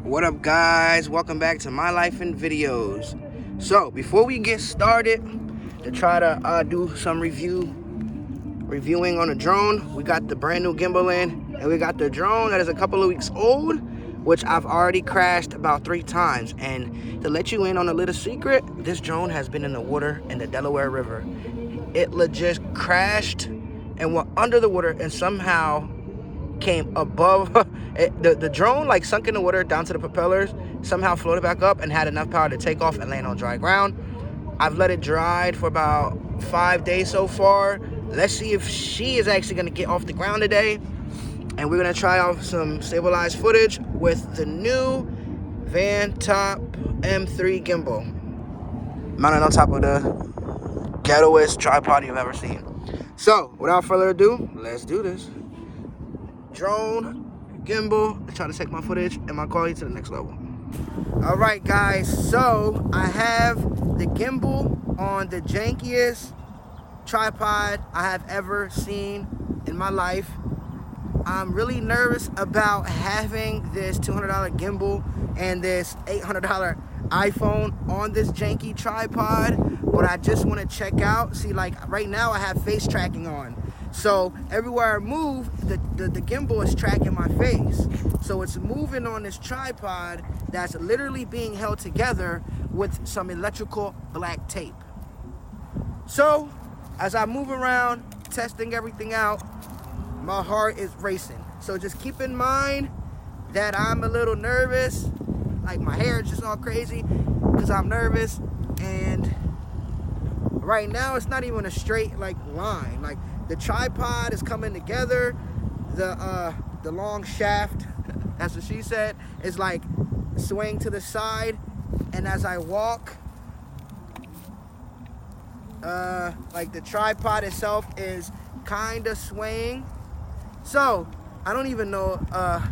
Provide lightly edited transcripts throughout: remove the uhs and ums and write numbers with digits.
What up, guys? Welcome back to My Life in Videos. So before we get started to try to do some reviewing on a drone, we got the brand new gimbal in, and we got the drone that is a couple of weeks old, which I've already crashed about 3 times. And to let you in on a little secret, this drone has been in the water in the Delaware River. It legit crashed and went under the water and somehow came above the drone, like sunk in the water down to the propellers, somehow floated back up and had enough power to take off and land on dry ground. I've let it dry for about 5 days so far. Let's see if she is actually going to get off the ground today, and we're going to try out some stabilized footage with the new Van-Top M3 gimbal, mounted on top of the ghettoest tripod you've ever seen. So without further ado, let's do this. Drone, gimbal, to try to take my footage and my quality to the next level. All right, guys, so I have the gimbal on the jankiest tripod I have ever seen in my life. I'm really nervous about having this $200 gimbal and this $800 iPhone on this janky tripod, but I just want to check out, see, like right now I have face tracking on. So everywhere I move, the gimbal is tracking my face. So it's moving on this tripod that's literally being held together with some electrical black tape. So as I move around, testing everything out, my heart is racing. So just keep in mind that I'm a little nervous. Like my hair is just all crazy because I'm nervous. And right now it's not even a straight like line. Like the tripod is coming together. The long shaft, that's what she said, is like swaying to the side. And as I walk, like the tripod itself is kind of swaying. So I don't even know,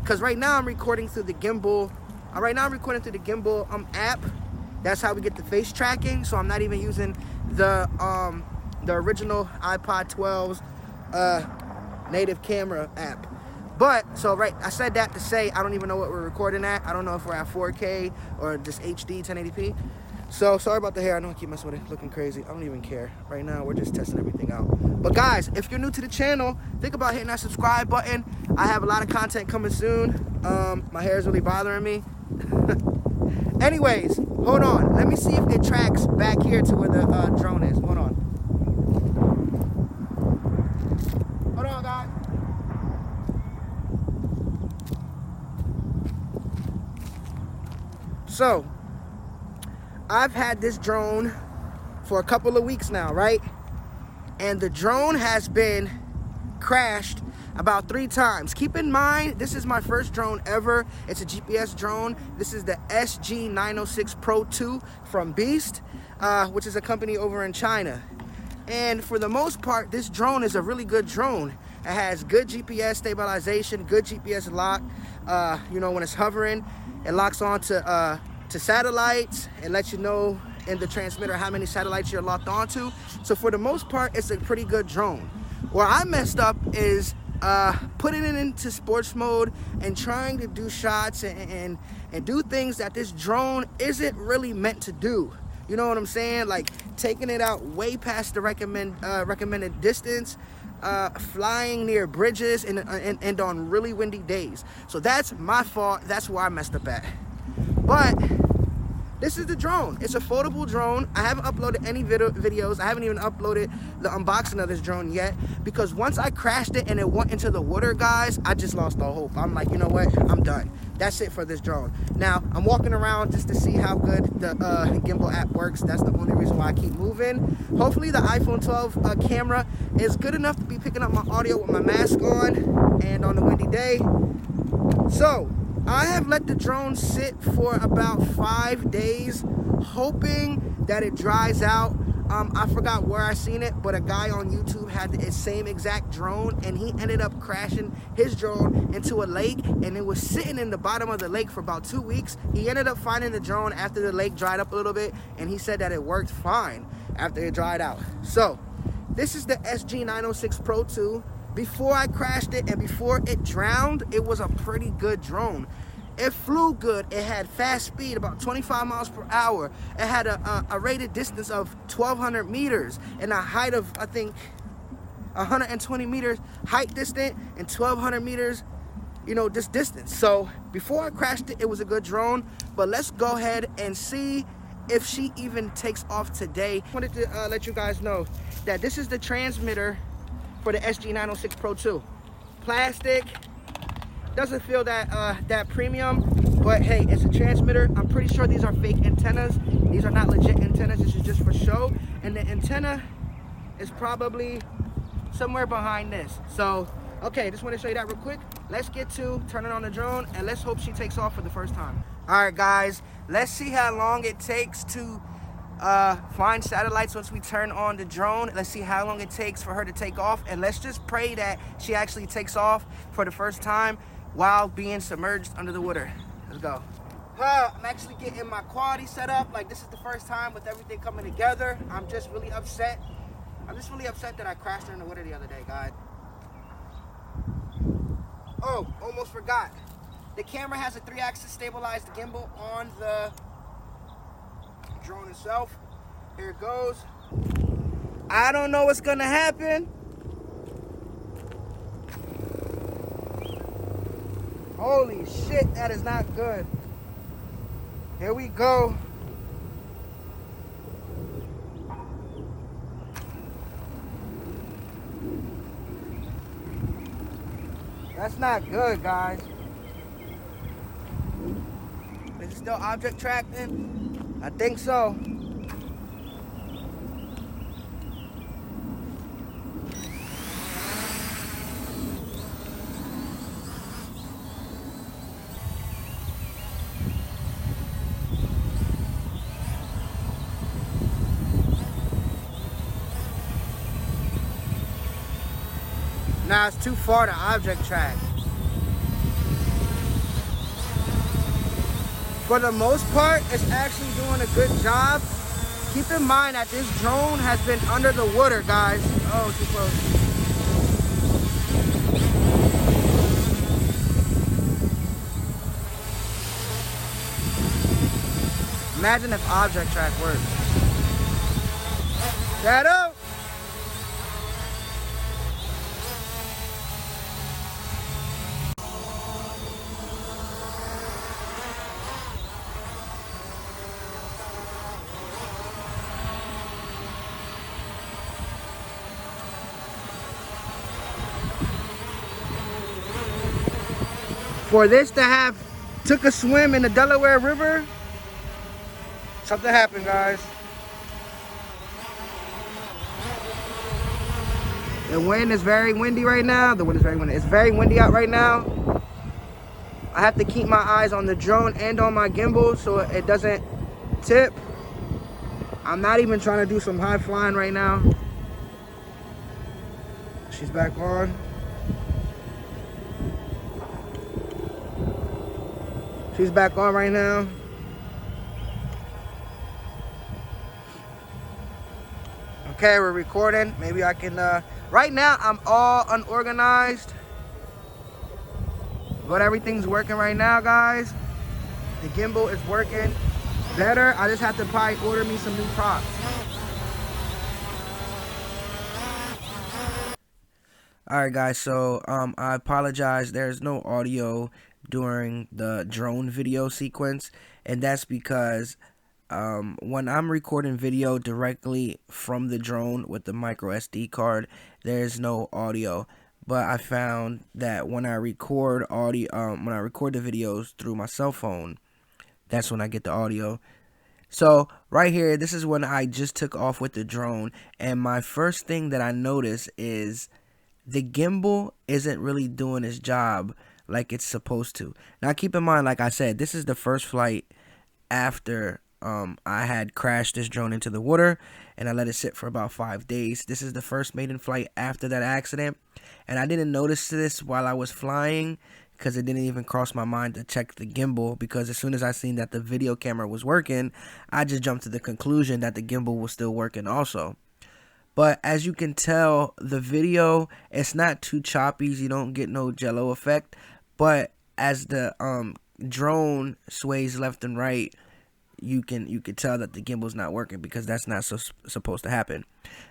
cause right now I'm recording through the gimbal. App. That's how we get the face tracking. So I'm not even using the original iPod 12's native camera app. But so right, I said that to say I don't even know what we're recording at. I don't know if we're at 4K or just HD 1080p. So sorry about the hair. I know I keep messing with it, looking crazy. I don't even care. Right now we're just testing everything out. But guys, if you're new to the channel, think about hitting that subscribe button. I have a lot of content coming soon. My hair is really bothering me. Anyways, hold on. Let me see if it tracks back here to where the drone is. Hold on. Hold on, guys. So, I've had this drone for a couple of weeks now, right? And the drone has been crashed about 3 times. Keep in mind, this is my first drone ever. It's a GPS drone. This is the SG906 Pro 2 from Beast, which is a company over in China. And for the most part, this drone is a really good drone. It has good GPS stabilization, good GPS lock. When it's hovering, it locks on to satellites and lets you know in the transmitter how many satellites you're locked onto. So for the most part, it's a pretty good drone. Where I messed up is putting it into sports mode and trying to do shots and do things that this drone isn't really meant to do. You know what I'm saying? Like taking it out way past the recommended distance, flying near bridges and on really windy days. So that's my fault. That's where I messed up at. But this is the drone. It's a foldable drone. I haven't uploaded any videos. I haven't even uploaded the unboxing of this drone yet, because once I crashed it and it went into the water, guys, I just lost all hope. I'm like, you know what? I'm done. That's it for this drone. Now, I'm walking around just to see how good the gimbal app works. That's the only reason why I keep moving. Hopefully, the iPhone 12 camera is good enough to be picking up my audio with my mask on and on a windy day. So, I have let the drone sit for about 5 days, hoping that it dries out. I forgot where I seen it, but a guy on YouTube had the same exact drone, and he ended up crashing his drone into a lake, and it was sitting in the bottom of the lake for about 2 weeks. He ended up finding the drone after the lake dried up a little bit, and he said that it worked fine after it dried out. So this is the SG906 Pro 2. Before I crashed it and before it drowned, it was a pretty good drone. It flew good. It had fast speed, about 25 miles per hour. It had a rated distance of 1,200 meters and a height of, I think, 120 meters height distant and 1,200 meters, you know, this distance. So before I crashed it, it was a good drone. But let's go ahead and see if she even takes off today. I wanted to let you guys know that this is the transmitter for the SG906 Pro 2. Plastic, doesn't feel that premium, but hey, it's a transmitter. I'm pretty sure these are fake antennas. These are not legit antennas. This is just for show, and the antenna is probably somewhere behind this. So okay, just want to show you that real quick. Let's get to turning on the drone, and let's hope she takes off for the first time. All right, guys, let's see how long it takes to find satellites once we turn on the drone. Let's see how long it takes for her to take off, and let's just pray that she actually takes off for the first time while being submerged under the water. Let's go. I'm actually getting my quality set up. Like, this is the first time with everything coming together. I'm just really upset. I'm just really upset that I crashed her in the water the other day, guys. Oh, almost forgot. The camera has a 3-axis stabilized gimbal on the drone itself. Here it goes. I don't know what's gonna happen. Holy shit, that is not good. Here we go. That's not good, guys. Is it still object tracking? I think so. Nah, it's too far to object track. For the most part, it's actually doing a good job. Keep in mind that this drone has been under the water, guys. Oh, too close. Imagine if object track worked. Shadow! For this to have took a swim in the Delaware River, something happened, guys. The wind is very windy right now. The wind is very windy. It's very windy out right now. I have to keep my eyes on the drone and on my gimbal so it doesn't tip. I'm not even trying to do some high flying right now. She's back on. She's back on right now. Okay, we're recording. Maybe I can, right now I'm all unorganized. But everything's working right now, guys. The gimbal is working better. I just have to probably order me some new props. Alright, guys, so I apologize. There's no audio during the drone video sequence, and that's because when I'm recording video directly from the drone with the micro SD card, there's no audio. But I found that when I record audio, when I record the videos through my cell phone, that's when I get the audio. So right here, this is when I just took off with the drone, and my first thing that I noticed is the gimbal isn't really doing its job like it's supposed to. Now keep in mind, like I said, this is the first flight after I had crashed this drone into the water, and I let it sit for about 5 days. This is the first maiden flight after that accident, and I didn't notice this while I was flying because it didn't even cross my mind to check the gimbal, because as soon as I seen that the video camera was working, I just jumped to the conclusion that the gimbal was still working also. But as you can tell, the video, it's not too choppy. You don't get no jello effect. But as the drone sways left and right, you can tell that the gimbal's not working, because that's not supposed to happen.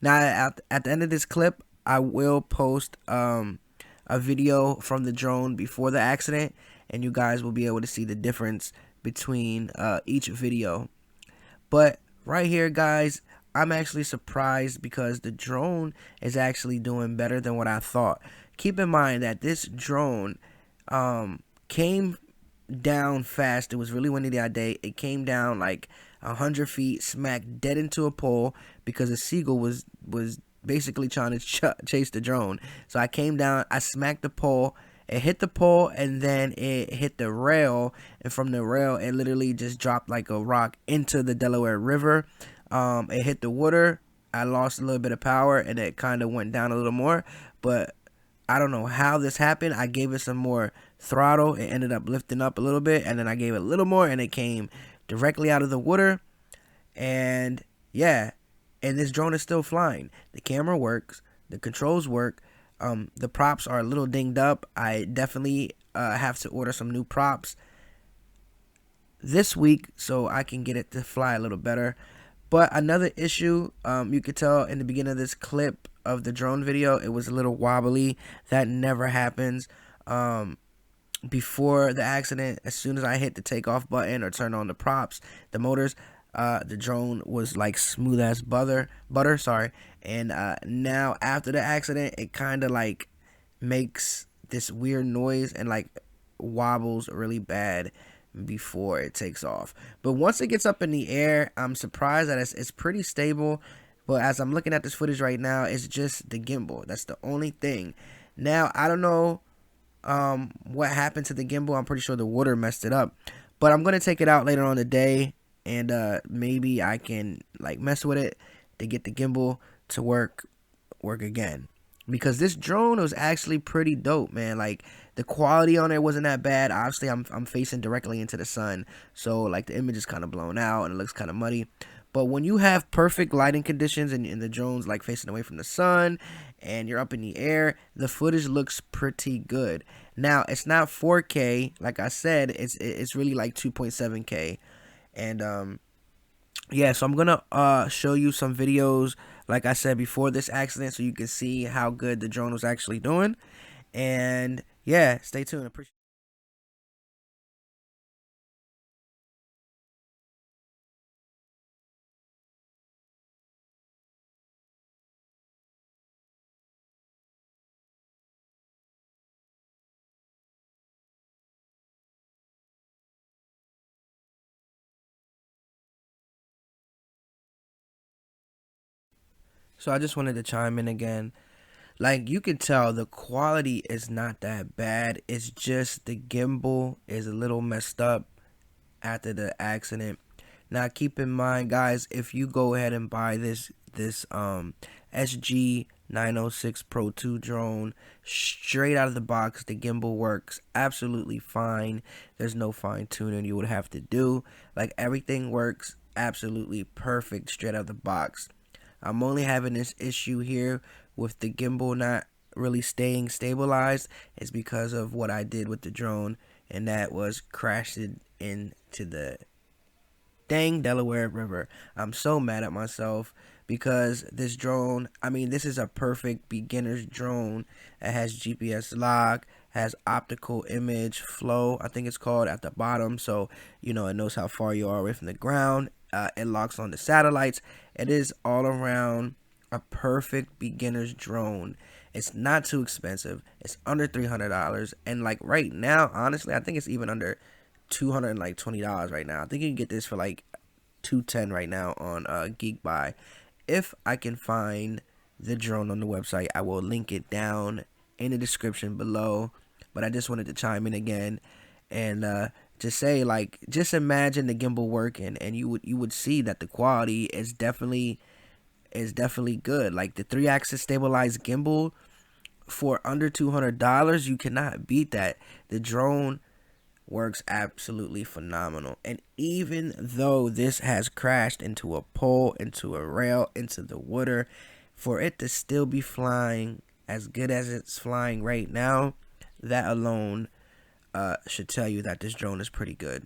Now at the end of this clip, I will post a video from the drone before the accident, and you guys will be able to see the difference between each video. But right here, guys, I'm actually surprised because the drone is actually doing better than what I thought. Keep in mind that this drone came down fast. It was really windy that day. It came down like 100 feet, smacked dead into a pole, because a seagull was basically trying to chase the drone. So I came down, I smacked the pole. It hit the pole, and then it hit the rail, and from the rail it literally just dropped like a rock into the Delaware River. It hit the water. I lost a little bit of power, and it kind of went down a little more, but I don't know how this happened. I gave it some more throttle. It ended up lifting up a little bit, and then I gave it a little more, and it came directly out of the water. And yeah, and this drone is still flying. The camera works. The controls work. The props are a little dinged up. I definitely have to order some new props this week so I can get it to fly a little better. But another issue, you could tell in the beginning of this clip of the drone video, it was a little wobbly. That never happens. Before the accident, as soon as I hit the takeoff button or turn on the props, the motors, the drone was like smooth as butter, sorry. And now after the accident, it kind of like makes this weird noise and like wobbles really bad before it takes off. But once it gets up in the air, I'm surprised that it's pretty stable. But as I'm looking at this footage right now, it's just the gimbal. That's the only thing. Now, I don't know what happened to the gimbal. I'm pretty sure the water messed it up. But I'm going to take it out later on the day, and maybe I can like mess with it to get the gimbal to work again. Because this drone was actually pretty dope, man. Like, the quality on it wasn't that bad. Obviously, I'm facing directly into the sun, so like the image is kind of blown out and it looks kind of muddy. But when you have perfect lighting conditions and the drone's like facing away from the sun and you're up in the air, the footage looks pretty good. Now, it's not 4K, like I said. It's really like 2.7K, and yeah. So I'm gonna show you some videos, like I said, before this accident, so you can see how good the drone was actually doing. And yeah, stay tuned. Appreciate. So I just wanted to chime in again. Like, you can tell the quality is not that bad. It's just the gimbal is a little messed up after the accident. Now, keep in mind, guys, if you go ahead and buy this SG906 Pro 2 drone straight out of the box, the gimbal works absolutely fine. There's no fine tuning you would have to do. Like, everything works absolutely perfect straight out of the box. I'm only having this issue here with the gimbal not really staying stabilized. It's because of what I did with the drone, and that was crashed into the dang Delaware River. I'm so mad at myself because this drone, I mean, this is a perfect beginner's drone. It has GPS lock, has optical image flow, I think it's called, at the bottom, so you know it knows how far you are away from the ground. It locks on the satellites. It is all around a perfect beginner's drone. It's not too expensive. It's under $300, and like right now, honestly, I think it's even under $220 right now. I think you can get this for like $210 right now on Geek Buy. If I can find the drone on the website, I will link it down in the description below. But I just wanted to chime in again and just say, like, just imagine the gimbal working, and you would see that the quality is definitely good. Like, the 3-axis stabilized gimbal for under $200, you cannot beat that. The drone works absolutely phenomenal. And even though this has crashed into a pole, into a rail, into the water, for it to still be flying as good as it's flying right now, that alone should tell you that this drone is pretty good.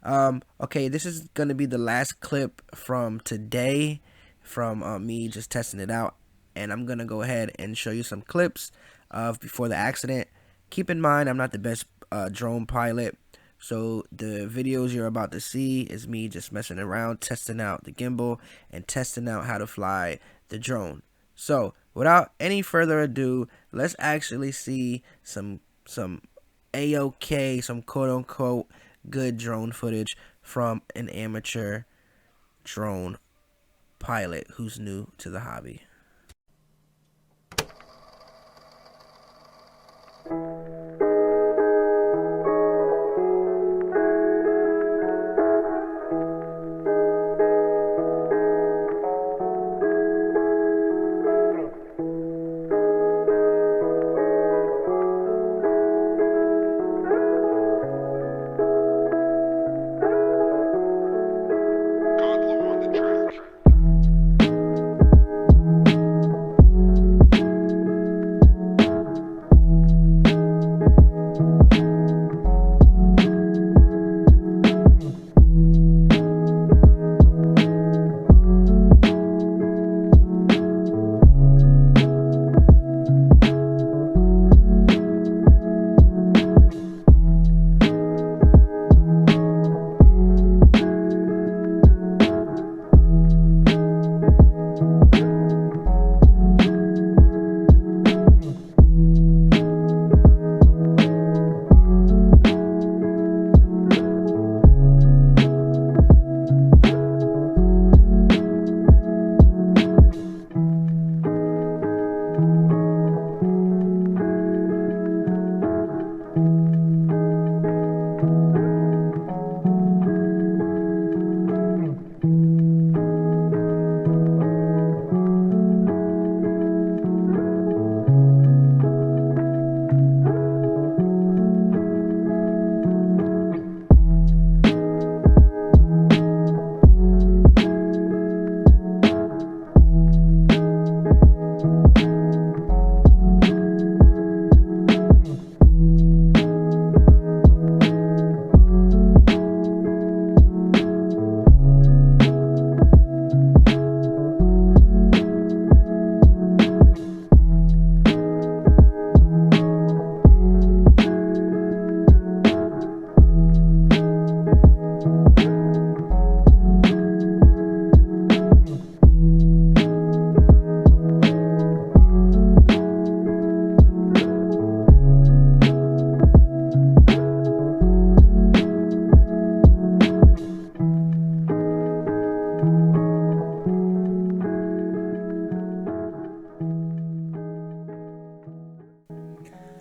Okay, this is going to be the last clip from today from me just testing it out. And I'm going to go ahead and show you some clips of before the accident. Keep in mind, I'm not the best drone pilot. So the videos you're about to see is me just messing around, testing out the gimbal, and testing out how to fly the drone. So without any further ado, let's actually see some A-OK, some quote-unquote good drone footage from an amateur drone pilot who's new to the hobby.